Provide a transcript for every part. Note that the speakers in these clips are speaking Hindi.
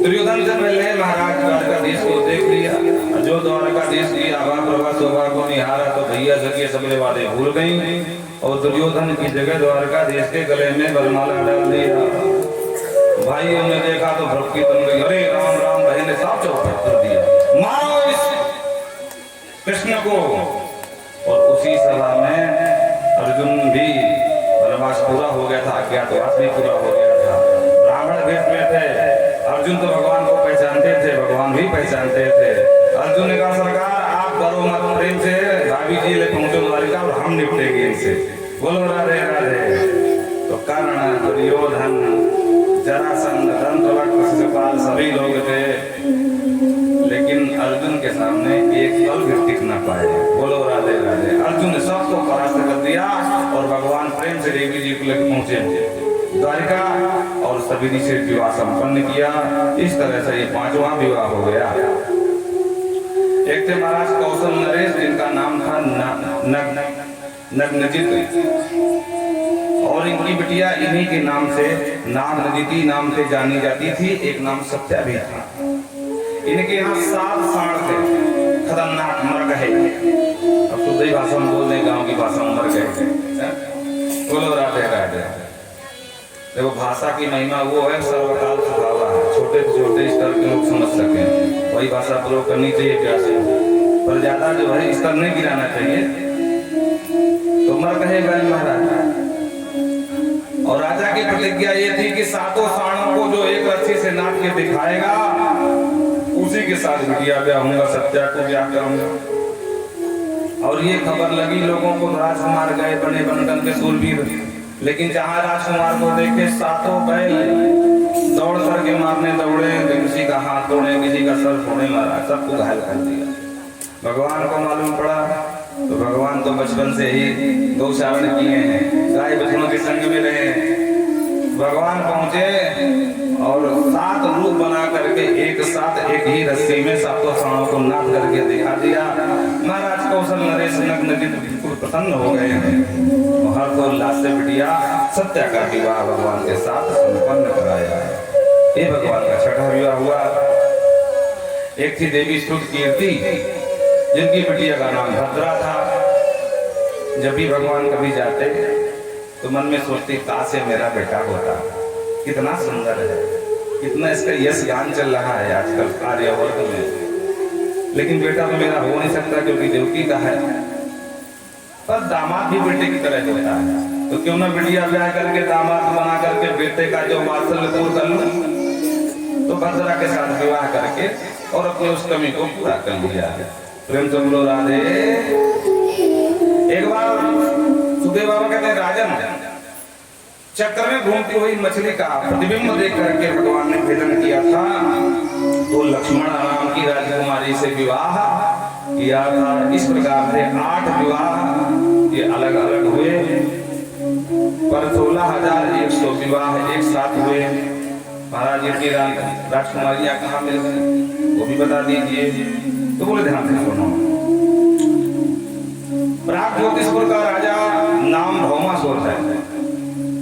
दुर्योधन से पहले महाराज द्वारकाधीश को देख लिया, जो द्वारकाधीश की आभा प्रभा शोभा को निहारा तो भैया सखिए सबले वाले भूल गई और दुर्योधन की जगह द्वारकाधीश के गले में वरमाला डाल दिया। भाइयों ने देखा तो भक्ति बन गई, अरे राम राम बहन ने साफ चौपट कर दिया, मारो इस कृष्ण को। और उसी सभा में अर्जुन भी वनवास पूरा हो गया था, अज्ञातवास भी पूरा हो गया था, ब्राह्मण वेश में थे। अर्जुन तो भगवान को पहचानते थे, भगवान भी पहचानते थे। अर्जुन ने कहा सरकार आप करो मत प्रेम से, भाभी जी ले पहुंचो द्वारिका और हम निपटेंगे इनसे, बोलो राधे राधे। तो कर्ण, दुर्योधन, जरासंध, दंतवक्र, शिशुपाल सभी लोग थे, लेकिन अर्जुन के सामने एक पल भी टिक न पाए, बोलो राधे राधे। अर्जुन ने सबको परास्त कर दिया और भगवान प्रेम से देवी जी को लेकर पहुंचे द्वारिका और सभी से विवाह संपन्न किया। इस तरह से ये पांचवा विवाह हो गया। एक थे महाराज कौशल नरेश, जिनका नाम था नग्नजित, और इनकी बिटिया इन्हीं के नाम से नागनजिती नाम से जानी जाती थी, एक नाम सत्या भी था। इनके यहाँ 7 सांड थे, खतरनाक मर गए। अब तो सही भाषा में बोल दें, गाँव की भाषा में मर गए, बोलो राधे राधे। देखो भाषा की महिमा वो है, सर्वकाल सुहावा है, छोटे से छोटे स्तर के लोग समझ सकें, वही भाषा प्रयोग करनी चाहिए प्यासे, पर ज्यादा जो है स्तर नहीं गिराना चाहिए। तो मर कहेगा महाराज, और राजा की प्रतिज्ञा ये थी कि 7 सांडों को जो एक रस्सी से नाप के दिखाएगा उसी के साथ बिटिया ब्याह होगा, सत्या को ब्याह करूंगा। और ये खबर लगी लोगों को, राजकुमार गए बने बनकर के सूरवीर, लेकिन जहां राजकुमार को देखे 7 बैल दौड़ करके मारने दौड़े, किसी का हाथ तोड़े, किसी का सर फोड़े, मारा, सबको घायल कर दिया। भगवान को मालूम पड़ा तो भगवान तो बचपन से ही गौचारण किए हैं, गाय बछड़ों के संग में रहे। भगवान पहुंचे और 7 रूप बना करके एक साथ एक ही रस्सी में 7 सांडों को नाप करके दिखा दिया। महाराज कौशल नरेश नग्नजित बिल्कुल प्रसन्न हो गए हैं और हर्षोल्लास से बिटिया सत्या का विवाह भगवान के साथ संपन्न कराया है। ये भगवान का 6वां विवाह हुआ। एक थी देवी स्तुत कीर्ति, जिनकी बिटिया का नाम भद्रा था। जब भी भगवान कभी जाते तो मन में सोचती काश से मेरा बेटा होता, कितना सुंदर है, कितना इसका यश गान चल रहा है आजकल आर्यवर्त में, लेकिन बेटा तो मेरा हो नहीं सकता क्योंकि देवकी का है। पर दामाद भी बेटे की तरह होता है, तो क्यों ना बिटिया ब्याह करके दामाद बना करके बेटे का जो वात्सल्य पूर्ण कर लूं। तो भद्रा के साथ विवाह करके और अपने उस कमी को पूरा कर लिया। प्रेम से बोलो राधे। एक बार सुखदेव बाबा कहते हैं राजन, चक्र में घूमती हुई मछली का प्रतिबिंब देख करके भगवान ने भेदन किया था, तो लक्ष्मण नाम की राजकुमारी से विवाह किया था। इस प्रकार से 8 विवाह ये अलग अलग हुए, पर 16,100 विवाह एक साथ हुए। महाराज की राजकुमारियां कहाँ मिल गई वो भी बता दीजिए। तो बोले ध्यान से सुनो। प्राग ज्योतिषपुर का राजा नाम भौमासुर है,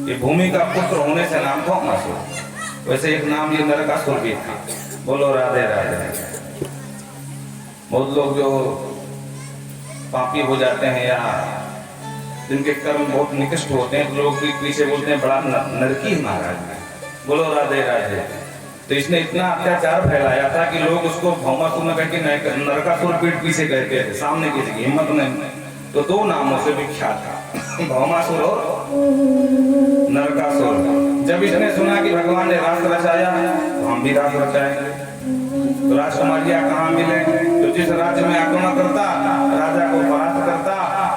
ये भूमि का पुत्र होने से नाम भौमासुर। वैसे एक नाम ये नरकासुर भी था। बोलो राधे राधे। बहुत लोग जो पापी हो जाते हैं या जिनके कर्म बहुत निकृष्ट होते हैं, तो लोग भी पीछे बोलते हैं बड़ा नरकी महाराज। बोलो राधे राधे। तो इसने इतना अत्याचार फैलाया था कि लोग उसको भौमासुर न कहकर नरकासुर पीठ पीछे कहते थे, सामने किसी की हिम्मत नहीं। तो 2 नामों से विख्यात था, भौमासुर और नरकासुर। जब इसने सुना कि भगवान ने रास रचाया तो हम भी रास रचाएंगे। तो राजकुमारियां कहाँ मिले? तो जिस राज्य में आक्रमण करता, राजा को परास्त करता,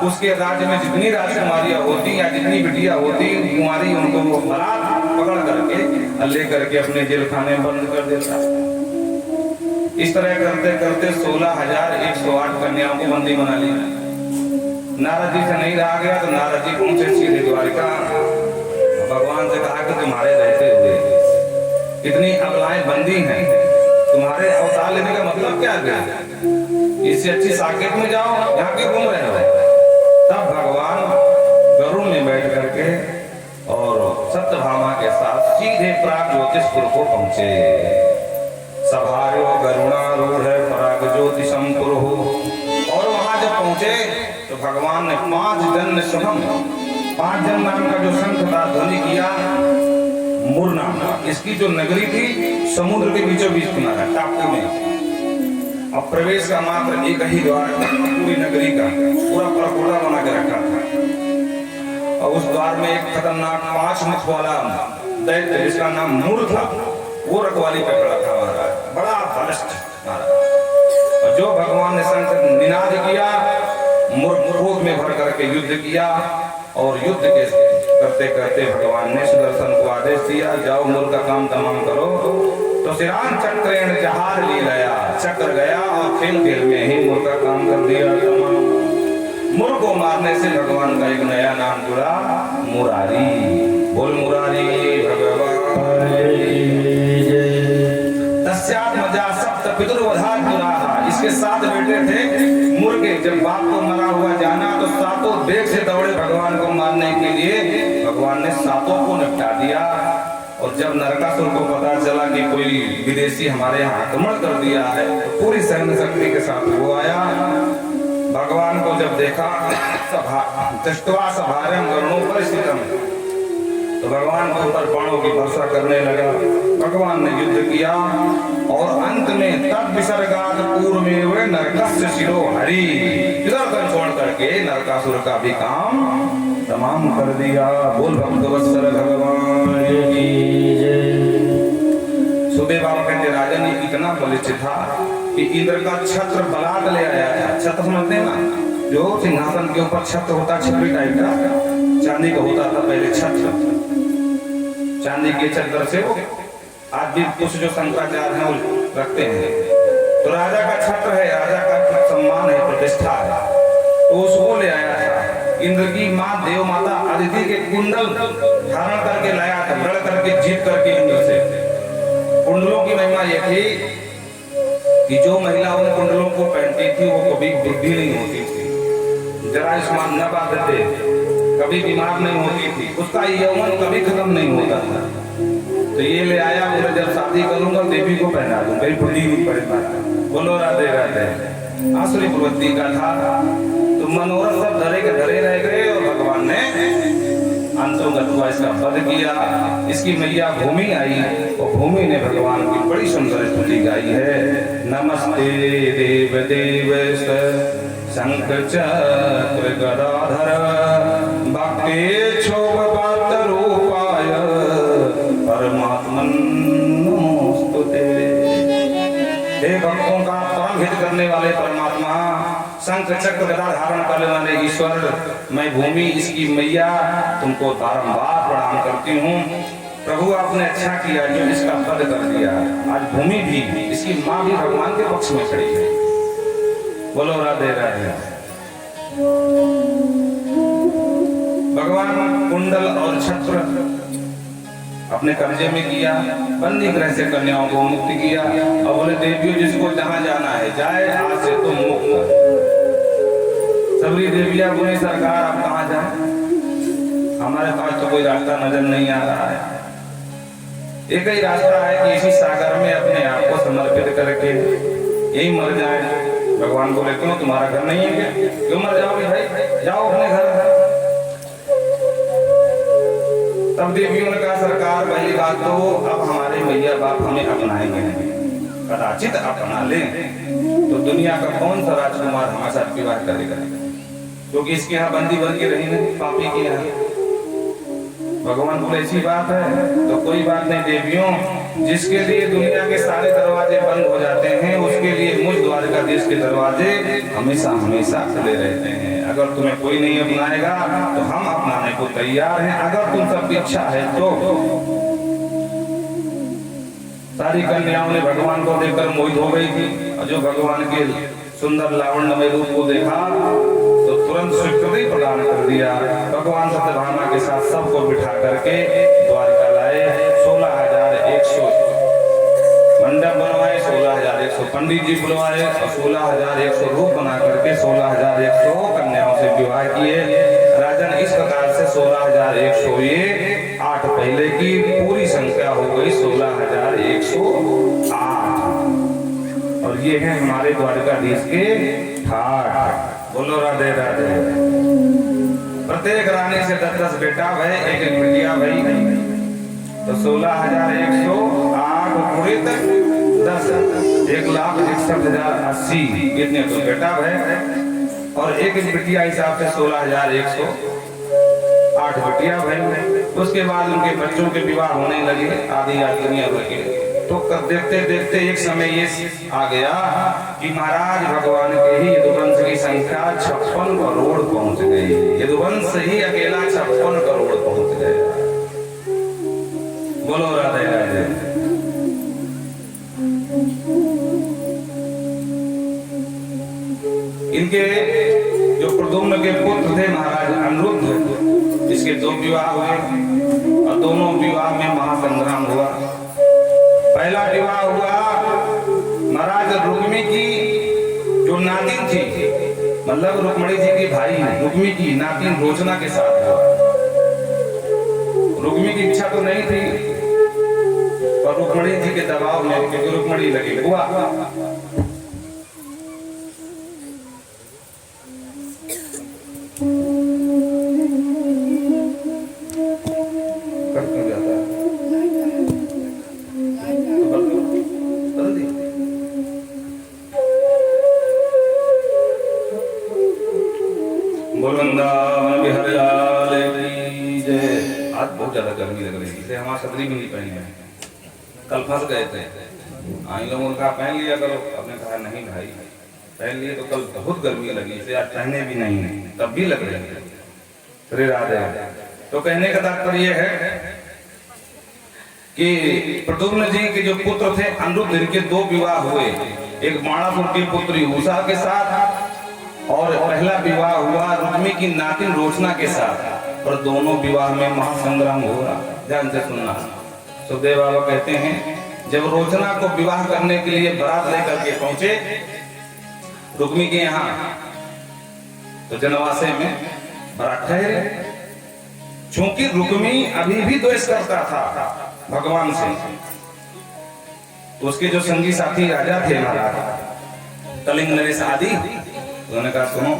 उसके राज्य में जितनी राजकुमारियां होती या जितनी बिटिया होती कुमारी, उनको वो पकड़ करके ले करके अपने जेल खाने में बंद कर देता। इस तरह करते करते 16,108 कन्याओं को बंदी बना लिया। नारद जी से नहीं रहा गया तो नारद जी पहुंचे सीधे द्वारिका। भगवान से कहा कि तुम्हारे रहते हुए इतनी अबलाएं बंदी हैं, तुम्हारे अवतार लेने का मतलब क्या है? इससे अच्छी साकेत में जाओ, यहाँ क्यों घूम रहे हो? तब भगवान गरुड़ में बैठ करके और सत्यभामा के साथ सीधे प्राग ज्योतिषपुर को पहुंचे। तो भगवान ने 5 जन शुभम, 5 जन नाम का जो शंख था ध्वनि किया। मुर नाम का, इसकी जो नगरी थी समुद्र के बीचों बीच बना है टापू में। अब प्रवेश का मात्र एक ही द्वार, पूरी नगरी का पूरा परकोटा बना के रखा था। और उस द्वार में एक खतरनाक 5 मुख वाला दैत्य जिसका नाम मुर था, वो रखवाली पे खड़ा था महाराज, बड़ा बलिष्ठ महाराज। और जो भगवान ने शंख निनाद किया, मुर क्रोध में भर करके युद्ध किया। और युद्ध के करते करते भगवान ने सुदर्शन को आदेश दिया, जाओ मुर का काम तमाम करो। तो सिरान चक्रेण जहार ले गया, चक्र गया और खेल खेल में ही मुर का काम कर दिया तमाम। मुर को मारने से भगवान का एक नया नाम जुड़ा, मुरारी। बोल मुरारी भगवान। तस्यात् मजा सप्त पितृवधात् पुराः, इसके 7 बेटे थे मुर के। जब बाप को मरा हुआ जाना तो 7 वेग से दौड़े भगवान को मारने के लिए। भगवान ने 7 को निपटा दिया। और जब नरकासुर को पता चला कि कोई विदेशी हमारे यहाँ आक्रमण कर दिया है, तो पूरी सैन्य शक्ति के साथ वो आया। भगवान को जब देखा, दृष्ट्वा सभार्यं गरुणोपरिस्थितम्, तो भगवान के ऊपर बाणों की वर्षा करने लगा। भगवान ने युद्ध किया और अंत में तब विसर्गात पूर्वमेव नरकस्य शिरो हरि, इधर छोड़ करके नरकासुर का भी काम तमाम कर दिया। बोल भक्तवत्सल भगवान की जय। सुदेव बाबा कहते राजन इतना बलिष्ठ था कि इंद्र का छत्र बलात् ले आया था। छत्र समझते हैं ना, जो सिंहासन के ऊपर छत्र होता, छतरी टाइप का, चांदी का होता था पहले छत्र। चांदी के चद्दर से वो आज भी कुछ जो शंकराचार्य हैं वो रखते हैं। तो राजा का छत्र है, राजा का सम्मान है, प्रतिष्ठा है, तो उसको ले आया था। इंद्र की माँ देव माता अदिति के कुंडल धारण करके लाया था, लड़ करके जीत करके इंद्र से। कुंडलों की महिमा यह थी कि जो महिला उन कुंडलों को पहनती थी वो कभी बुद्धि नहीं होती थी, जरा स्मान न बांधते, कभी बीमार नहीं होती थी, उसका यौवन कभी खत्म नहीं होता था। तो ये ले आया, बोले जब शादी करूंगा देवी को पहना दूंगा, बुद्धि नहीं पड़े पाता। बोलो राधे राधे। आसुरी प्रवृत्ति का था, तो मनोरथ सब धरे के धरे रह गए। और भगवान ने अंतोगत इसका वध किया। इसकी मैया भूमि आई और भूमि ने भगवान की बड़ी सुंदर स्तुति गाई है। नमस्ते देव देव शंख चक्र गदाधर भक्ते क्षोभ पात्र रूपाय परमात्मन नमोस्तुते। हे भक्तों का परम हित करने वाले परमात्मा, शंख चक्र गदा धारण करने वाले ईश्वर, मैं भूमि इसकी मैया तुमको बारंबार प्रणाम करती हूँ। प्रभु आपने अच्छा किया जो इसका वध कर दिया। आज भूमि भी, इसकी माँ भी भगवान के पक्ष में खड़ी है। बोलो राधे राधे। भगवान कुंडल और छत्र अपने कब्जे में किया, बंदी गृह से कन्याओं को मुक्त किया और बोले देवियों जिसको जहां जाना है जाए, आज से तुम मुक्त। सबरी देवियां बोले सरकार आप कहां जाए, हमारे पास तो कोई रास्ता नजर नहीं आ रहा है। एक ही रास्ता है कि इसी सागर में अपने आप को समर्पित करके यही मर जाए। भगवान बोले क्यों, तुम्हारा घर नहीं है क्या, क्यों मर जाओगे भाई, जाओ अपने घर। तब देवियों ने कहा सरकार पहली बात तो अब हमारे मैया बाप हमें अपनाएंगे नहीं, कदाचित अपना लें तो दुनिया का कौन सा राजकुमार हमारे साथ विवाह करेगा, क्योंकि इसके यहाँ बंदी बन के रही नहीं, पापी के यहाँ। भगवान बोले ऐसी बात है तो कोई बात नहीं देवियों, जिसके लिए दुनिया के सारे दरवाजे बंद हो जाते हैं उसके लिए मुझ द्वारकाधीश के दरवाजे हमेशा हमेशा खुले रहते हैं। अगर तुम्हें कोई नहीं अपनाएगा तो हम अपनाने को तैयार हैं, अगर तुम सबकी इच्छा है तो। सारी कन्याओं ने भगवान को देखकर मोहित हो गई थी और जो भगवान के सुंदर लावण्यमय रूप को देखा तो तुरंत स्वीकृति प्रदान कर दिया। भगवान सत्यभामा के साथ सबको बिठा करके द्वारका लाए। 16,100 मंडप बनवाए, 16,100 पंडित जी बुलवाए और 16,100 रूप बना करके 16,100 कन्याओं से विवाह किए। राजन इस प्रकार से 16,100 ये 8 पहले की पूरी संख्या हो गई 16,108। और ये है हमारे द्वारकाधीश के ठाठ। बोलो राधे राधे। प्रत्येक रानी से 10-10 बेटा भय, एक एक बिटिया भई, तो 16,108 गुणित 10, 1,61,080 इतने तो बेटा भय, और एक एक बिटिया हिसाब से 16,108 बिटिया भई। उसके बाद उनके बच्चों के विवाह होने लगे, आदि दुनिया भर के। तो देखते देखते एक समय ये आ गया कि महाराज भगवान के ही यदुवंश की संख्या 56 करोड़ पहुंच गई। यदुवंश ही अकेला 56 करोड़ पहुंच गया। बोलो राधे राधे। इनके जो प्रद्युम्न के पुत्र थे महाराज अनिरुद्ध, इसके 2 विवाह हुए और दोनों विवाह में महासंग्राम हुआ। पहला विवाह हुआ महाराज रुक्मी की जो नातिन थी, मतलब रुक्मणी जी की भाई रुक्मी की नातिन रोचना के साथ हुआ। रुक्मी की इच्छा तो नहीं थी, पर रुक्मणी जी के दबाव में, क्योंकि रुक्मणी लगी हुआ। बहुत ज्यादा गर्मी लग रही है, इसे हमारा छतरी भी नहीं पहनी है। कल फंस गए थे, आई लोगों ने कहा पहन लिया करो, आपने कहा नहीं भाई पहन लिए तो कल बहुत गर्मी लगी, इसे आज पहने भी नहीं, तब भी लग रही है। श्री राधे। तो कहने का तात्पर्य यह है कि प्रद्युम्न जी के जो पुत्र थे अनिरुद्ध, इनके 2 विवाह हुए, एक माणापुर की पुत्री उषा के साथ, और पहला विवाह हुआ रुक्मी की नातिन रोचना के साथ, पर दोनों विवाह में महासंग्राम हुआ। ध्यान से सुनना। सुखदेव बाबा कहते हैं जब रोचना को विवाह करने के लिए बारात लेकर के पहुंचे रुक्मी के यहाँ, तो जनवासे में बारात ठहरे। चूंकि रुक्मी अभी भी द्वेष करता था भगवान से, तो उसके जो संगी साथी राजा थे महाराज कलिंग नरेश आदि, उन्होंने कहा सुनो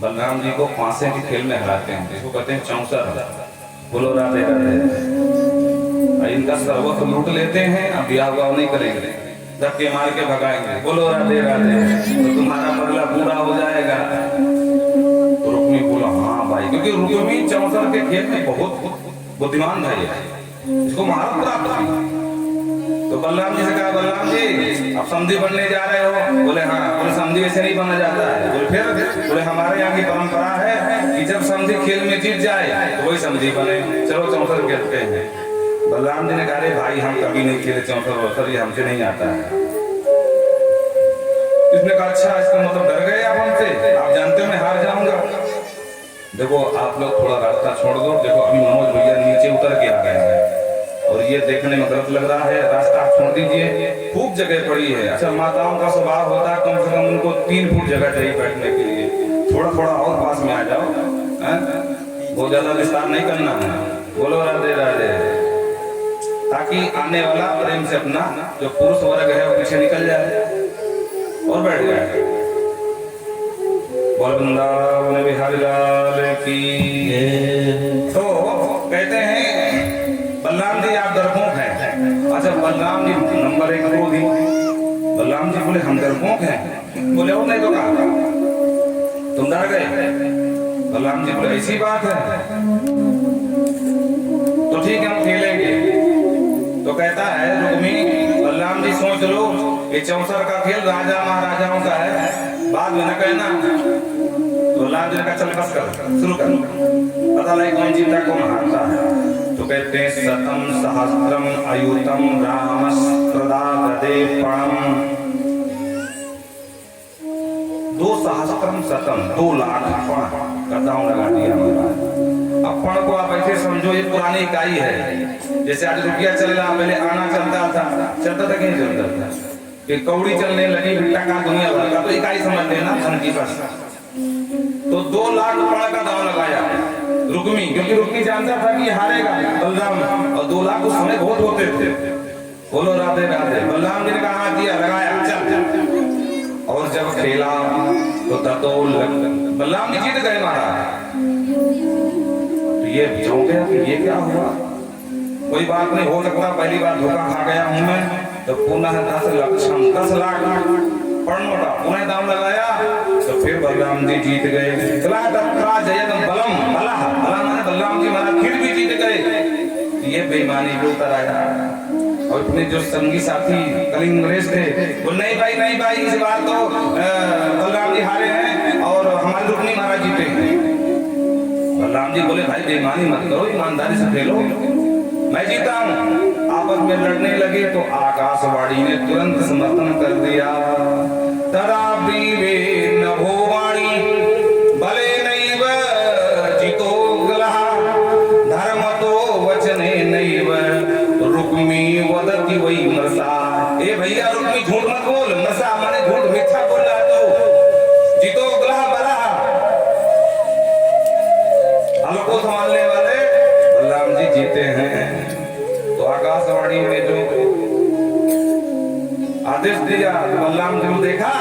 बलराम जी को फांसे के खेल में हराते हैं, इसको कहते हैं चौसर। बोलो राधे राधे। इनका सर्वस्व लूट लेते हैं, अब ब्याह नहीं करेंगे, धक्के मार के भगाएंगे। बोलो राधे राधे। तो तुम्हारा बदला पूरा हो जाएगा। तो रुक्मी बोला हाँ भाई, क्योंकि रुक्मी चौसर के खेल में बहुत बुद्धिमान भाई है, इसको महारत प्राप्त थी। तो बलराम जी से कहा बलराम जी आप समधी बनने जा रहे हो? बोले हाँ। बोले समधी ऐसे नहीं बना जाता है। बोले फिर? बोले हमारे यहाँ की परंपरा है कि जब समधी खेल में जीत जाए तो वही समधी बने, चलो चौसर खेलते हैं। बलराम जी ने कहा भाई हम कभी नहीं खेले चौसर वौसर, ये हमसे नहीं आता है। इसने कहा अच्छा इसका मतलब डर गए आप हमसे, आप जानते हो मैं हार जाऊंगा। देखो आप लोग थोड़ा रास्ता छोड़ दो, देखो अभी मनोज भैया नीचे उतर के आ गए हैं और ये देखने में गलत लग रहा है, रास्ता छोड़ दीजिए। खूब जगह पड़ी है। अच्छा माताओं का स्वभाव होता है कम से कम उनको 3 फुट जगह चाहिए बैठने के लिए, थोड़ा थोड़ा और पास में आ जाओ, बहुत ज्यादा विस्तार नहीं करना है। बोलो राधे राधे। ताकि आने वाला प्रेम से अपना जो पुरुष वर्ग है वो पीछे निकल जाए और बैठ जाए। बोल वृंदावन बिहारी लाल की। तो कहते हैं बलराम जी आप डरपोक हैं। अच्छा बलराम जी नंबर 1 क्रोधी। बलराम जी बोले हम डरपोक हैं? बोले और नहीं तो कहा तुम डर गए? बलराम जी बोले ऐसी बात है तो ठीक है हम खेलेंगे। तो कहता है रुक्मी बलराम जी सोच लो ये चौसर का खेल राजा महाराजाओं का है, बाद में न कहना। तो बलराम जी ने कहा चल बस कर शुरू कर, पता नहीं कौन जीता कौन हारता है। तो कहते हैं शतम सहस्त्रम अयुतम रामस्त्रदागदे पणम। 2 सहस्त्रम शतम 2 लाख पण का दांव लगा दिया महाराज। अब पण को आप ऐसे समझो ये पुरानी इकाई है, जैसे आज रुपया चल रहा, पहले आना चलता था कि नहीं चलता था, कि कौड़ी चलने लगी बिट्टा का दुनिया भर का, तो इकाई समझ लेना धन की बस। तो 2 लाख पण का दांव लगाया रुक्मी, क्योंकि रुक्मी जानता था कि हारेगा बलराम, और 2 लाख उस समय बहुत होते थे। बोलो राधे राधे। बलराम जी ने कहा दिया लगाया चल, और जब खेला तो ततो बलराम जी जीत गए महाराज। तो ये चौंक गया कि ये क्या हुआ। कोई बात नहीं, हो सकता पहली बार धोखा खा गया हूं मैं। तो पुनः 10 लाख पढ़ने का पुनः दाम लगाया तो फिर बलराम जी जीत गए। जयदम बलम बला माने बलराम जी महाराज फिर भी जीत गए। ये बेईमानी भी उतर आया। और अपने जो संगी साथी कलिंग नरेश थे बोल नहीं भाई इस बार तो बलराम जी हारे हैं और हमारे रुक्मिणी महाराज जीते हैं। बलराम जी बोले भाई बेईमानी मत करो, ईमानदारी से खेलो, मैं जीता हूं। आपस में लड़ने लगे तो आकाशवाणी ने तुरंत समर्थन कर दिया। तदा ब्रीवे नभोवाणी भले नैव जितो ग्लह धर्मतो वचने नैव रुक्मी वदति वै मृषा। ए भैया रुक्मी झूठ मत बोल, मृषा माने झूठ मिथ्या बोल रहा तू। जितो ग्लह बलह हल को संभालने वाले बलराम जी जीते हैं। तो आकाशवाणी ने जो आदेश दिया बलराम जी ने देखा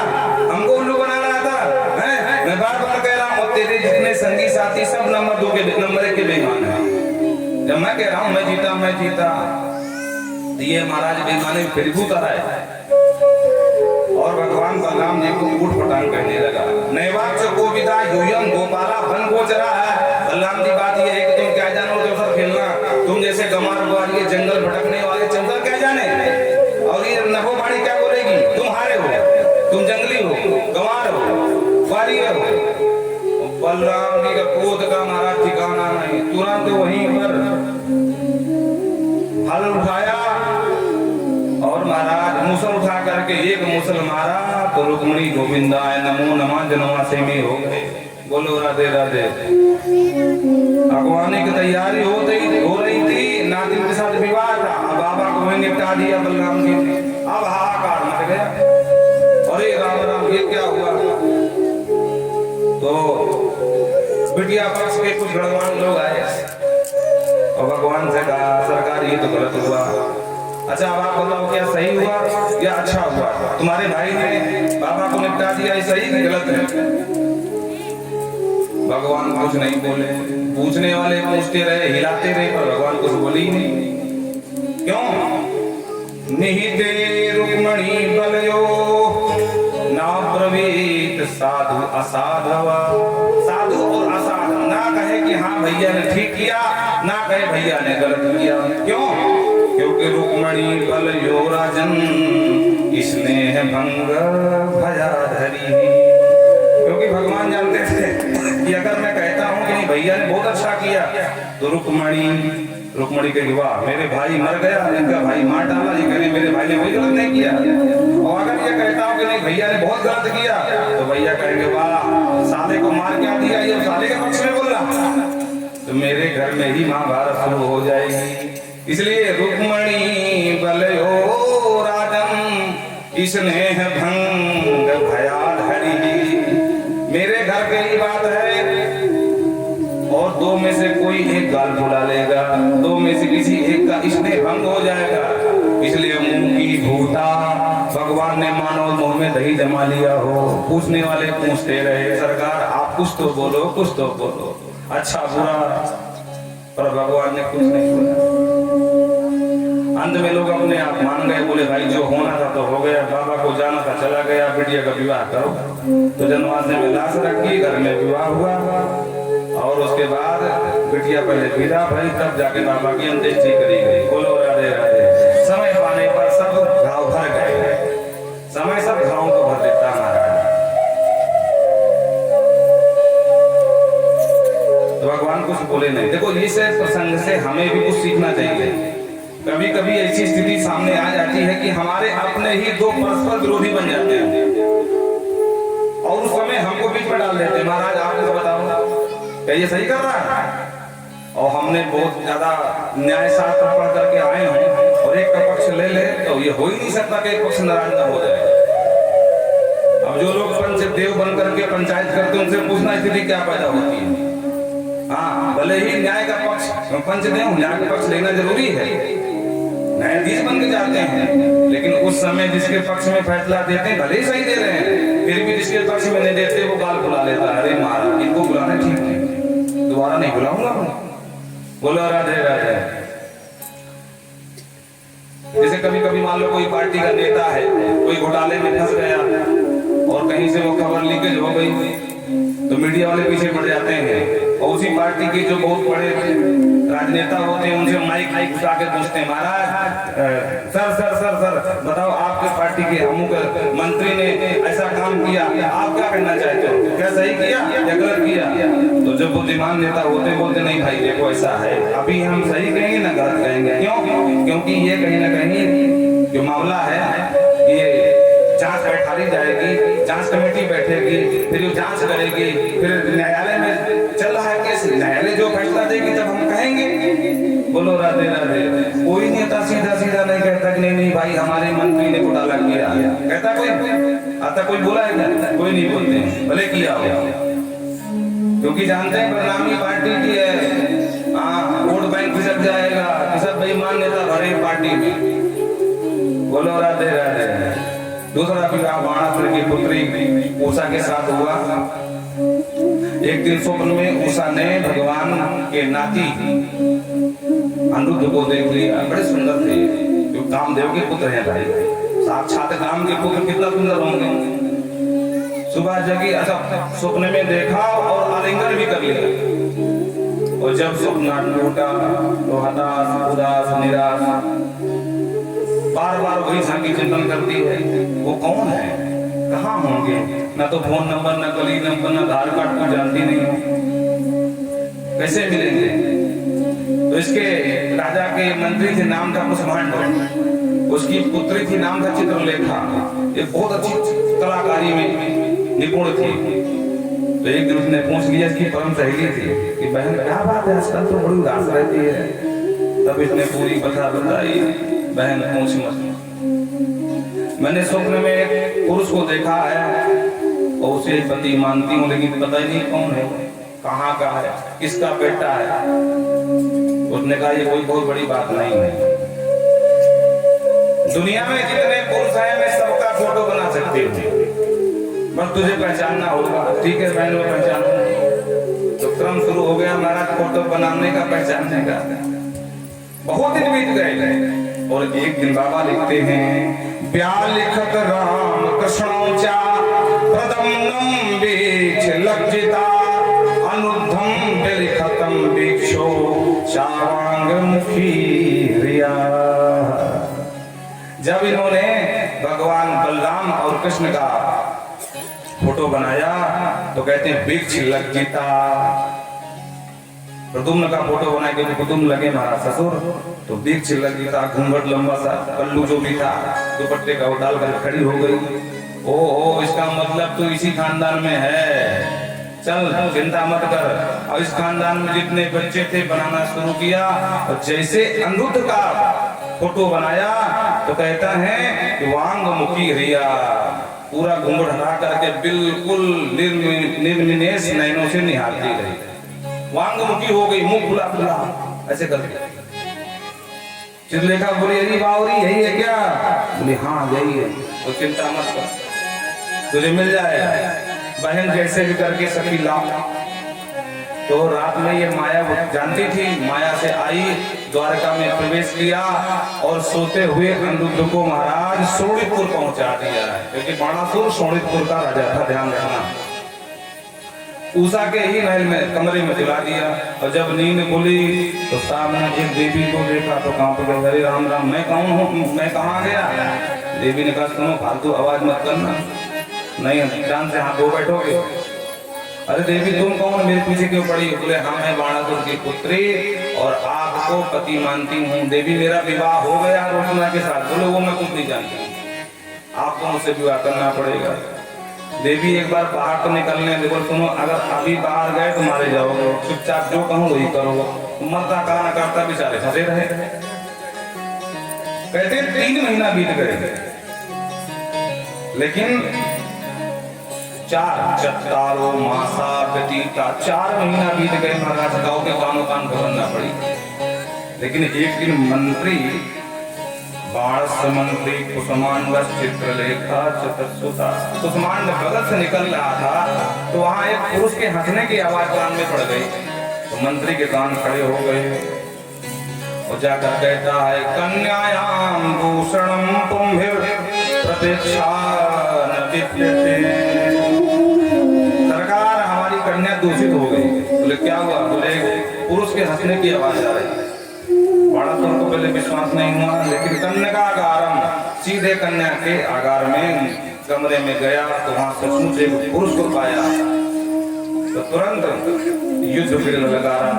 हमको उल्लू बना रहा था है? मैं बार बार कह रहा हूँ तेरे जितने संगी साथी सब नंबर 2 के नंबर 1 के बेईमान हैं। जब मैं कह रहा हूँ मैं जीता ये महाराज बेईमानी फिर भी उतर आए और भगवान बलराम जी को उठ पटांग कहने लगा। नैवाक्ष को विदा यूयम गोपाला वन गोचरा है। बलराम जी बात ये है कि तुम क्या जानो जो सर खेलना, तुम जैसे गंवार ये जंगल भटकने वाले चंदर क्या जाने। और ये नभोवाणी क्या बोलेगी, तुम हारे हो, तुम जंगली हो, गंवार हो, वारियर हो। बलराम जी का क्रोध का महाराज ठिकाना नहीं, तुरंत वहीं पर हल उठाया और महाराज मुसल उठा करके एक मुसल मारा तो रुक्मिणी गोविंदाय नमो नमः जनवासे में हो गए। बोलो राधे राधे। अगवानी की तैयारी हो रही थी, नातिन के साथ विवाह था। अब बाबा को वहीं निपटा दिया बलराम जी ने। अब हाहाकार मच गया, अरे राम राम ये क्या हुआ। तो बिटिया पक्ष के कुछ गणवान लोग आए और भगवान से कहा सरकार ये तो गलत हुआ। अच्छा अब आप बताओ क्या सही हुआ या अच्छा हुआ। तुम्हारे भाई ने बाबा को निपटा दिया, ये सही कि गलत है। भगवान कुछ नहीं बोले। पूछने वाले पूछते रहे, हिलाते रहे, पर भगवान कुछ बोले ही नहीं। क्यों? निहिते रुक्मिणी बलयो ना ब्रवीत साधु असाधवा। साधु और असाधु ना कहे कि हाँ भैया ने ठीक किया, ना कहे भैया ने गलत किया। क्यों? क्योंकि रुक्मिणी बलयो राजन स्नेह भंग भयाधरी। क्योंकि भगवान जानते थे कि अगर मैं कहता हूं कि नहीं भैया ने बहुत अच्छा किया तो रुक्मिणी के वाह मेरे भाई मर गया, इनका भाई मार डाला, ये कह रहे मेरे भाई ने कोई गलत नहीं किया। और अगर ये कहता हूं कि नहीं भैया ने बहुत गलत किया तो भैया कहेंगे वाह साले को मार क्या दिया, ये साले के पक्ष में बोल रहा। तो मेरे घर में ही महाभारत शुरू हो जाएगी। इसलिए रुक्मिणी बलयो राजन स्नेह भंग भयाधरी। मेरे घर की ही बात है और 2 में से कोई एक गाल बुला लेगा, 2 में से किसी एक का स्नेह भंग हो जाएगा। इसलिए मुंह की भूता भगवान ने मानो मुंह में दही जमा लिया हो। पूछने वाले पूछते रहे सरकार आप कुछ तो बोलो, कुछ तो बोलो, अच्छा बुरा, पर भगवान ने कुछ नहीं बोला। अंत में लोग अपने आप मान गए, बोले भाई जो होना था तो हो गया, बाबा को जाना था चला गया, बिटिया का विवाह करो। तो जनवासे में लाश रखी, घर में विवाह हुआ और उसके बाद बिटिया पहले विदा भई, तब जाके बाबा की अंत्येष्टि करी गई। बोलो राधे राधे। समय पाने पर सब घाव भर गए, समय सब घावों को भर देता महाराज। तो भगवान कुछ बोले नहीं। देखो इस प्रसंग से हमें भी कुछ सीखना चाहिए। कभी कभी ऐसी स्थिति सामने आ जाती है कि हमारे अपने ही 2 परस्पर विरोधी बन जाते हैं और उस समय हमको बीच में डाल देते हैं। महाराज आप मुझे बताओ क्या ये सही कर रहा है। और हमने बहुत ज्यादा न्याय शास्त्र पढ़ करके आए हैं और एक का पक्ष ले ले तो ये हो ही नहीं सकता कि एक पक्ष नाराज ना हो जाए। अब जो लोग पंच देव बन करके पंचायत करते हैं उनसे पूछना स्थिति क्या पैदा होती है। हाँ भले ही न्याय का पक्ष पंच देव न्याय का पक्ष लेना जरूरी है, न्यायाधीश बन के जाते हैं, लेकिन उस समय जिसके पक्ष में फैसला देते हैं भले ही सही दे रहे हैं फिर भी जिसके पक्ष में नहीं देते वो गाल बुला लेता है, अरे महाराज इनको बुलाना ठीक नहीं, दोबारा नहीं बुलाऊंगा। बोलो राधे राधे। जैसे कभी कभी मान लो कोई पार्टी का नेता है, कोई घोटाले में फंस गया और कहीं से वो खबर लीकेज हो गई तो मीडिया वाले पीछे पड़ जाते हैं, और उसी पार्टी के जो बहुत बड़े राजनेता होते हैं उनसे माइक उठा के पूछते हैं, महाराज सर सर सर सर बताओ आपके पार्टी के अमुक मंत्री ने ऐसा काम किया, आप क्या कहना चाहते हो, क्या सही किया या गलत किया? तो जब बुद्धिमान नेता होते बोलते नहीं भाई देखो ऐसा है, अभी हम सही कहेंगे ना गलत कहेंगे। क्यों? क्योंकि ये कहीं ना कहीं जो मामला है ये जांच बैठाली जाएगी, जांच कमेटी बैठेगी, फिर जो जांच करेगी, फिर न्यायालय में चल रहा है केस, न्यायालय जो फैसला देगी तब हम कहेंगे। बोलो राधे राधे। कोई नेता सीधा सीधा नहीं कहता कि नहीं नहीं भाई हमारे मंत्री ने घोटाला किया, कहता कोई? आता कोई बोला है क्या? कोई नहीं बोलते, भले किया हो, क्योंकि जानते हैं बदनामी पार्टी की है। हाँ, वोट बैंक खिसक जाएगा कि सब बेईमान नेता भरे पार्टी में। बोलो राधे राधे। दूसरा विवाह बाणासुर की पुत्री उषा के साथ हुआ। एक दिन स्वप्न में उषा ने भगवान के नाती अनिरुद्ध को देख लिया, बड़े सुंदर थे, जो कामदेव के पुत्र हैं भाई, साक्षात काम के पुत्र कितना सुंदर होंगे। सुबह जगी, अच्छा स्वप्न में देखा और आलिंगन भी कर लिया, और जब स्वप्न टूटा तो हताश उदास निराश बार बार वही झांकी चिंतन करती है, वो कौन है, कहाँ होंगे, ना तो फोन नंबर, ना गली नंबर, ना आधार कार्ड को जानती नहीं हो, कैसे मिलेंगे? तो इसके राजा के मंत्री थे, नाम था कुसुमांड, उसकी पुत्री थी, नाम था चित्रलेखा, ये बहुत अच्छी कलाकारी में निपुण थी। तो एक दिन उसने पूछ लिया, इसकी परम सहेली थी कि बहन क्या बात है आजकल तो बड़ी उदास रहती है। तब इसने पूरी कथा बताई, बहन पूछ मत, मैंने स्वप्न में एक पुरुष को देखा है और उसे पति मानती हूँ, लेकिन पता ही नहीं कौन है, कहाँ का है, किसका बेटा है। उसने कहा ये कोई बहुत बड़ी बात नहीं है, दुनिया में जितने पुरुष हैं मैं सबका फोटो बना सकती हूँ, बस तुझे पहचानना होगा। ठीक है बहन, वो पहचान। तो क्रम शुरू हो गया हमारा फोटो बनाने का, पहचानने का। बहुत दिन बीत गए और एक दिन बाबा लिखते हैं, प्यार लिखत राम कृष्णोचा प्रदम्नम बीच लज्जिता अनुद्धम लिखतम बीक्षो शावांग मुखी रिया। जब इन्होंने भगवान बलराम और कृष्ण का फोटो बनाया तो कहते हैं वृक्ष लज्जिता। प्रदुम्न का फोटो बनाया क्योंकि प्रदुम्न लगे महाराज ससुर, तो वृक्ष लज्जिता, घूंघट लंबा सा, पल्लू जो भी था दुपट्टे का वो डालकर खड़ी हो गई। ओ इसका मतलब तो इसी खानदान में है, चल चिंता मत कर। और इस खानदान में जितने बच्चे थे बनाना शुरू किया, और जैसे अनिरुद्ध का फोटो बनाया तो कहता है कि वांग मुखी रिया, पूरा घूंघट हटा करके बिल्कुल निर्निमेष नैनों से निहारती रही, वांग मुखी हो गई, मुंह खुला खुला ऐसे करके। चित्रलेखा बोली अरे बावरी यही है क्या? बोली हाँ यही है। तो चिंता मत कर, तुझे मिल जाएगा। बहन जैसे भी करके सखी लाओ। तो रात में ये माया जानती थी, माया से आई, द्वारका में प्रवेश किया और सोते हुए अनिरुद्ध को महाराज शोणितपुर पहुंचा दिया है, क्योंकि बाणासुर शोणितपुर का राजा था, ध्यान रखना। उषा के ही महल में कमरे में दिला दिया, और जब नींद खुली तो सामने एक देवी को देखा तो कांप गए, अरे राम राम मैं कौन हूँ, मैं कहाँ गया? देवी ने कहा सुनो फालतू आवाज मत करना, नहीं जान से हाथ धो बैठोगे। अरे देवी तुम कौन, मेरे पीछे क्यों पड़ी? बोले हाँ मैं बाणासुर की पुत्री और आपको पति मानती हूँ। देवी मेरा विवाह हो गया रोशना के साथ। बोले वो मैं कुछ नहीं जानती, आपको मुझसे विवाह करना पड़ेगा। देवी एक बार बाहर तो निकलने दे, बोल सुनो अगर अभी बाहर गए तो मारे जाओगे, चुपचाप जो कहूँ वही करो। मरता कराना करता बेचारे फंसे रहे। कहते 3 महीना बीत गए, लेकिन 4 मासा व्यतीता, 4 महीना बीत गए महाराज, गाँव के कानों कान भरना पड़ी। लेकिन एक दिन मंत्री बाणस्य मंत्री कुसुमांड चित्रलेखा चतुर्सुता। कुसुमांड बगल से निकल रहा था तो वहां एक पुरुष के हंसने की आवाज कान में पड़ गई, तो मंत्री के कान खड़े हो गए और जाकर कहता है कन्यायाम भूषणम पुंभिर प्रतीक्षा न विद्यते। सरकार हमारी कन्या दूषित हो गई। बोले क्या हुआ? बोले पुरुष के हंसने की आवाज आ रही। बड़ा तो उनको पहले विश्वास नहीं हुआ, लेकिन कन्या का आगारम सीधे कन्या के आगार में कमरे में गया तो वहां सचमुच एक पुरुष को पाया, तो तुरंत युद्ध फिर लगा रहा।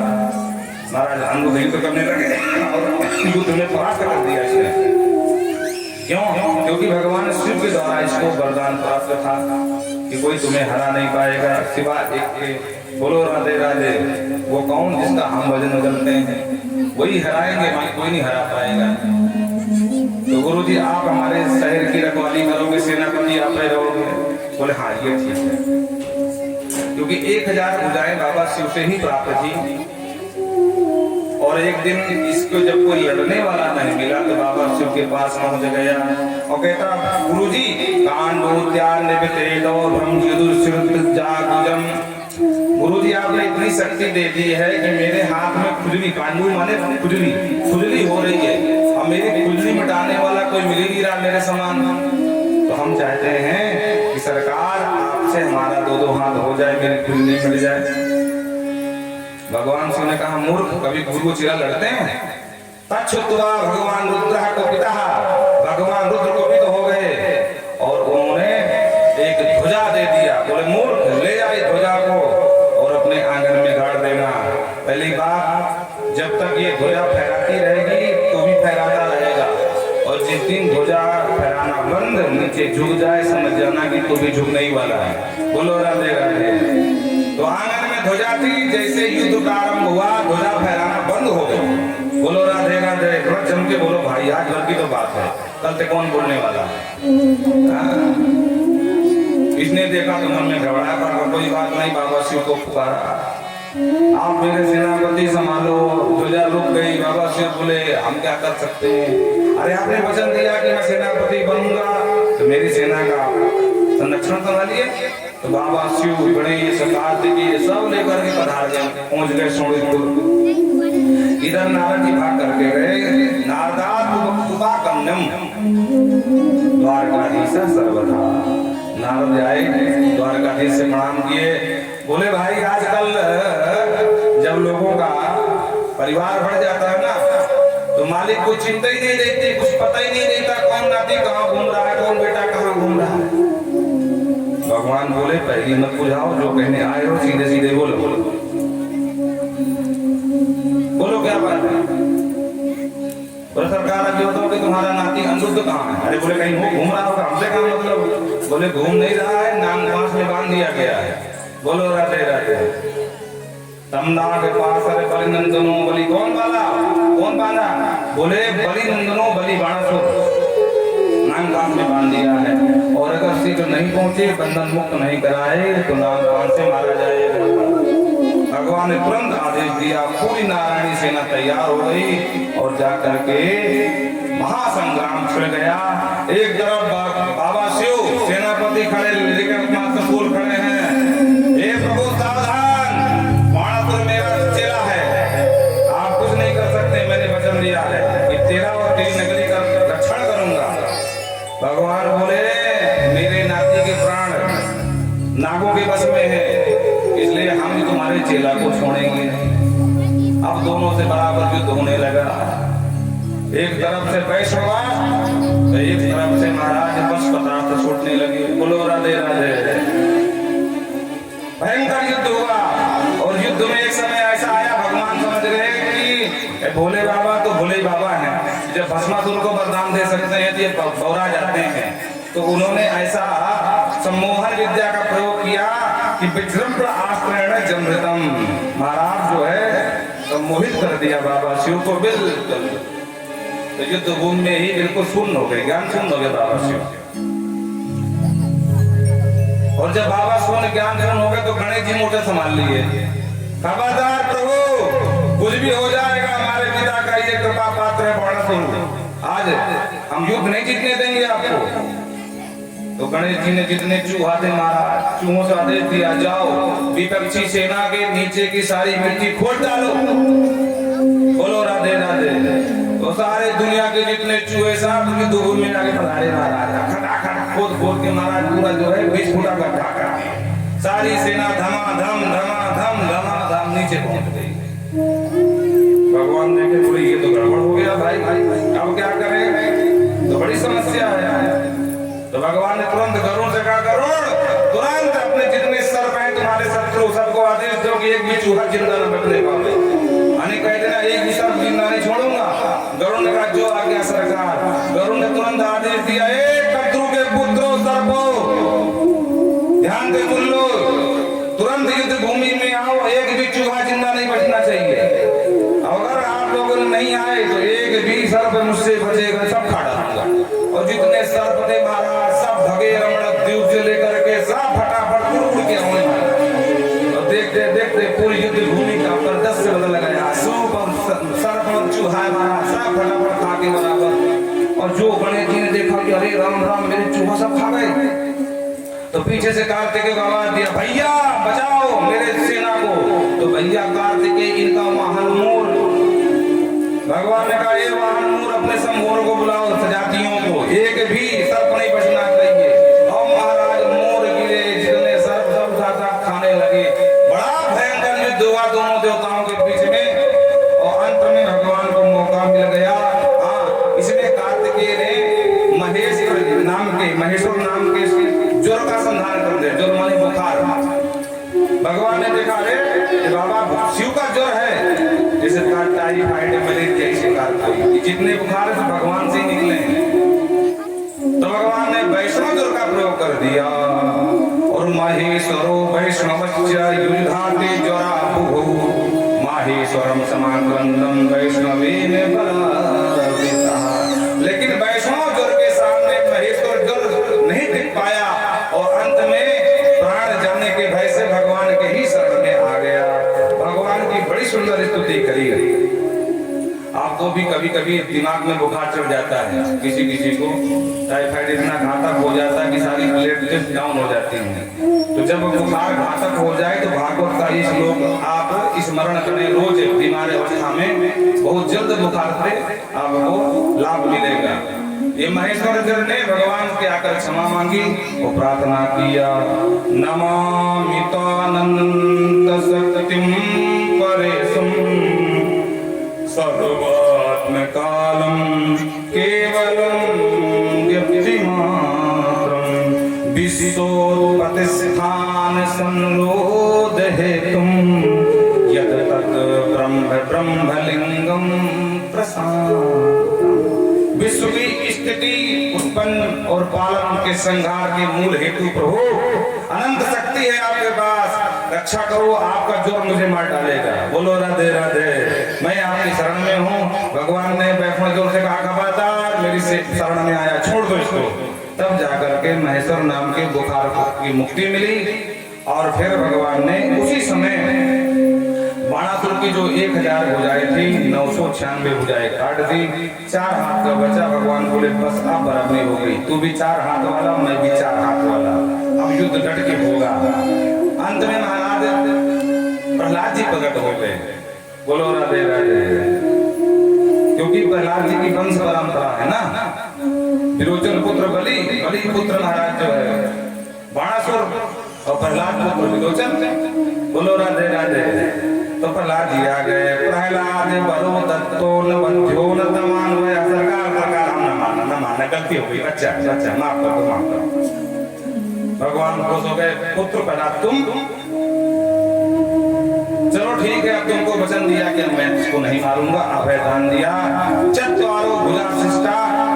महाराज हम युद्ध करने लगे और युद्ध में परास्त कर दिया इसने। क्यों? क्योंकि भगवान शिव के द्वारा इसको वरदान प्राप्त था कि कोई तुम्हें हरा नहीं पाएगा सिवाय एक के। बोलो राधे राधे। वो कौन? जिसका हम भजन करते हैं वही हराएंगे, कोई नहीं हरा पाएगा। तो गुरु जी आप हमारे शहर की रखवाली करोगे, सेनापति आप रहोगे? बोले हाँ ये ठीक है, क्योंकि 1000 भुजाएं बाबा शिव से ही प्राप्त थी। और एक दिन इसको जब कोई लड़ने वाला नहीं मिला तो बाबा शिव के पास पहुंच गया और कहता गुरु जी गुरु जी आपने इतनी शक्ति दे दी है कि मेरे हाथ में खुजली, कांडू माने खुजली हो रही है, अब मेरी खुजली मिटाने वाला कोई मिल ही नहीं रहा मेरे समान। तो हम चाहते हैं कि सरकार आपसे हमारा 2-2 हाथ हो जाए, मेरी खुजली मिट जाए। भगवान शिव ने कहा मूर्ख, कभी गुरु चिरा लड़ते हैं? तच्छुत्वा भगवान रुद्र को पिता, भगवान रुद्र को पिता हो गए और उन्होंने एक ध्वजा दे दिया। बोले मूर्ख ले जाए ध्वजा को और अपने आंगन में गाड़ देना। पहली बात, जब तक ये ध्वजा फहराती रहेगी तो भी फहराता रहेगा, और जिस दिन ध्वजा फहराना बंद नीचे झुक जाए समझ जाना कि तो भी झुकने ही वाला है। बोलो राधे राधे। तो आंगन में ध्वजा थी, जैसे युद्ध प्रारंभ हुआ ध्वजा फहराना बंद हो गई। बोलो राधे राधे। जम के बोलो भाई, आज घर की तो बात है, कल से कौन बोलने वाला है? इसने देखा तो मन में घबराया, पर कोई बात नहीं, बाबा शिव को पुकारा, आप मेरे सेनापति संभालो। ध्वजा रुक गई। बाबा शिव बोले हम क्या कर सकते हैं? अरे आपने वचन दिया कि मैं सेनापति बनूंगा, तो मेरी सेना का संरक्षण संभालिए। तो बाबा शिव बड़े सरकार देखिए सब लेकर के पधार गए, पहुंच गए सोनीतपुर। इधर नारद जी भाग करके गए। नारदात्मकन्यम द्वारकाधीश सर्वथा। नारद आए, द्वारकाधीश से प्रणाम किए। बोले भाई आजकल जब लोगों का परिवार बढ़ जाता है ना तो मालिक को चिंता ही नहीं रहती, कुछ पता ही नहीं रहता कौन नाती कहाँ घूम रहा है, कौन बेटा कहाँ घूम रहा है। भगवान बोले पहली मत बुझाओ, जो कहने आए हो सीधे सीधे बोलो। बोलो क्या बात है? बोले सरकार अभी बताओ कि तुम्हारा नाती अनिरुद्ध कहाँ है? अरे बोले कहीं वो घूम रहा होगा, हमसे क्या मतलब? बोले घूम नहीं रहा है, नाम पास में बांध दिया गया है। बोलो राधे राधे। तमना के पास अरे बलि नंदनो बलि कौन बाला, कौन बांधा? बोले बलि नंदनो बलि बाणासुर, नाम पास में बांध दिया है, और अगर शीघ्र नहीं पहुंचे, बंधन मुक्त नहीं कराए तो नाम पास से मारा जाएगा। भगवान ने तुरंत आदेश दिया, पूरी नारायणी सेना तैयार हो गई और जाकर के महासंग्राम छिड़ गया। एक तरफ बाबा शिव सेनापति खड़े लेकर मात्र बोल खड़े हैं, हे प्रभु सावधान, बाणासुर मेरा चेला है, आप कुछ नहीं कर सकते, मैंने वचन दिया है कि तेरा और तेरी नगरी का रक्षण करूंगा। भगवान बोले मेरे नाती के प्राण नागों के बस में है, इसलिए हम तुम्हारे चेला को छोड़ेंगे नहीं। अब दोनों से बराबर युद्ध होने लगा। एक तरफ से वैश्वा तो एक तरफ से महाराज बस पदार्थ छूटने लगे। बोलो राधे राधे। भयंकर युद्ध हुआ और युद्ध में एक समय ऐसा आया, भगवान समझ गए कि भोले बाबा तो भोले बाबा हैं, जब भस्मासुर को वरदान दे सकते हैं तो ये बौरा जाते हैं। तो उन्होंने ऐसा सम्मोहन विद्या का प्रयोग किया कि विजृंभ आश्रयण जमृतम, महाराज जो है सम्मोहित कर दिया बाबा शिव को बिल्कुल। तो युद्ध भूमि में ही बिल्कुल शून्य हो गए, ज्ञान शून्य हो गया बाबा शिव। और जब बाबा शून्य ज्ञान शून्य हो गए तो गणेश जी मोटे संभाल लिए, खबरदार प्रभु कुछ भी हो जाएगा, हमारे पिता का ये कृपा पात्र है बाणासुर, आज हम युद्ध नहीं जीतने देंगे आपको। तो गणेश जी ने जितने चूहा थे मारा, चूहों से आदेश दिया, जाओ विपक्षी सेना के नीचे की सारी मिट्टी खोद डालो। बोलो राधे राधे। तो सारे दुनिया के जितने चूहे साहब उनकी दूर में आगे पधारे महाराज, खटाखट खोद खोद के महाराज पूरा जो है 20 फुटा का ढाका, सारी सेना धमाधम धमाधम धमाधम नीचे पहुंच गई। भगवान देखे बोले ये तो गड़बड़ हो गया भाई, अब क्या करें, तो बड़ी समस्या है। तो भगवान ने तुरंत गरुड़ से कहा, गरुड़ तुरंत अपने जितने सर्प हैं तुम्हारे शत्रु सबको आदेश दो कि एक भी चूहा जिंदा न बचने पावे। अने कह देना एक भी सर्प जिंदा नहीं छोड़ूंगा। गरुड़ ने कहा जो आज्ञा सरकार। गरुड़ ने तुरंत आदेश दिया, शत्रु के पुत्रों सर्पों ध्यान दे सुन लो, तुरंत युद्ध भूमि में आओ, एक भी चूहा जिंदा नहीं बचना चाहिए। अगर आप लोगों ने नहीं आए तो एक भी सर्प मुझसे बचेगा, सब खा डालूंगा। और जितने सर्प थे महाराज सब भगे, रमण द्वीप से लेकर के सब फटाफट उड़ के होने लगे। और देखते देखते पूरी युद्ध भूमि का परिदृश्य बदल गया। सूप और सर्प और चूहा महाराज सब फटाफट खा के बराबर। और जो गणेश जी ने देखा कि अरे राम राम मेरे चूहा सब खा गए, तो पीछे से कार्तिकेय को आवाज दिया, भैया बचाओ मेरे सेना को। तो भैया कार्तिकेय इनका वाहन मोर। भगवान ने कहा ये वाहन मोर अपने समूह को बुलाओ, सजातियों को, एक भी सर्प नहीं बचना चाहिए। और महाराज मोर गिरे, जितने सर्प सब ज्यादा खाने लगे। बड़ा भयंकर युद्ध हुआ दोनों देवताओं के बीच में। और अंत में भगवान को मौका मिल गया। हाँ, इसमें कार्तिकेय ने महेश्वर नाम के ज्वर का संधान कर दिया। ज्वर माने बुखार। भगवान ने देखा रे बाबा शिव का ज्वर है, जैसे टाइफाइड मलेरिया इस प्रकार का जितने बुखार है भगवान से ही निकले हैं। तो भगवान ने वैष्णव ज्वर का प्रयोग कर दिया। और महेश्वरो वैष्णवश्च युधाते ज्वराभुः माहेश्वरम समाक्रंदम वैष्णवेन बलावितः। लेकिन वैष्णव ज्वर के सामने महेश्वर ज्वर नहीं टिक पाया और अंत में प्राण जाने के भय से भगवान के ही शरण में आ गया। भगवान की बड़ी सुंदर स्तुति करी गई। आपको भी कभी कभी दिमाग में बुखार चढ़ जाता है, किसी किसी को टाइफाइड इतना घातक हो जाता है कि सारी प्लेटलेट्स डाउन हो जाती हैं। तो जब बुखार घातक हो जाए तो भागवत का ये श्लोक आप स्मरण करें रोज बीमार अवस्था में, बहुत जल्द बुखार से आपको लाभ मिलेगा। ये महेश्वर जन ने भगवान के आकर क्षमा मांगी और प्रार्थना किया, नमामि तानंत शक्तिं परेशं सर्वात्म कालम केवलम व्यक्तिमात्रम विश्वोत्पत्ति स्थान संरोध हेतुम यद तत् ब्रह्मलिंगम प्रसादम्। विश्व की स्थिति उत्पन्न और पालन के संहार के मूल हेतु प्रभु अनंत शक्ति है आपके पास, रक्षा करो, आपका जोर मुझे मार डालेगा। बोलो राधे राधे। मैं आपकी शरण में हूँ। भगवान ने वैष्णव जोर से कहा, खबरदार मेरी से शरण में आया, छोड़ दो इसको। तब जाकर के महेश्वर नाम के बुखार की मुक्ति मिली। और फिर भगवान ने उसी समय बाणासुर की जो 1000 भुजाएं थी 996 भुजाएं काट दी। 4 हाथ का बच्चा भगवान बोले बस अब बराबरी हो गई, तू भी 4 हाथ वाला, मैं भी 4 हाथ वाला, अब युद्ध डट के होगा। अंत में महाराज प्रहलाद जी प्रकट हो गए। बोलो राधे राधे। क्योंकि प्रहलाद जी की वंश परंपरा है ना, विरोचन पुत्र बलि पुत्र महाराज जो है बाणासुर और प्रहलाद पुत्र विरोचन। बोलो राधे राधे। तो प्रहलाद जी आ गए। प्रहलाद बरो दत्तो न बंध्यो न तमान्वय। सरकार हम न माना गलती हो गई, अच्छा माफ करो। भगवान खुश हो गए, पुत्र प्रहलाद तुम चलो ठीक है, अब तुमको वचन दिया कि मैं इसको नहीं मारूंगा, अभयदान दिया। चत्वारो भुजा शिष्टा,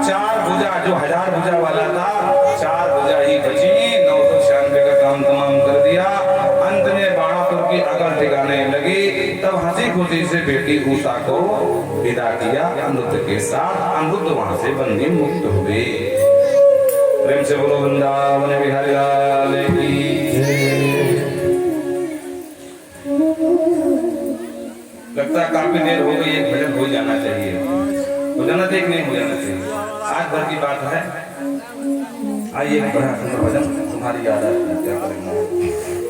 4 भुजा जो 1000 भुजा वाला था 4 भुजा ही बची, 996 का काम तमाम कर दिया। अंत में बाणासुर की अकल ठिकाने लगी। तब हंसी खुशी से बेटी उषा को विदा किया अनिरुद्ध के साथ। अनिरुद्ध वहां से बंदी मुक्त हुए। प्रेम से बोलो वृंदावन बिहारी लाल की। लगता है काफी देर हो गई, एक भजन हो जाना चाहिए, हो जाना चाहिए, नहीं हो जाना चाहिए। आज भर की बात है। आइए एक बड़ा सुंदर भजन तुम्हारी याद आती है क्या करेंगे।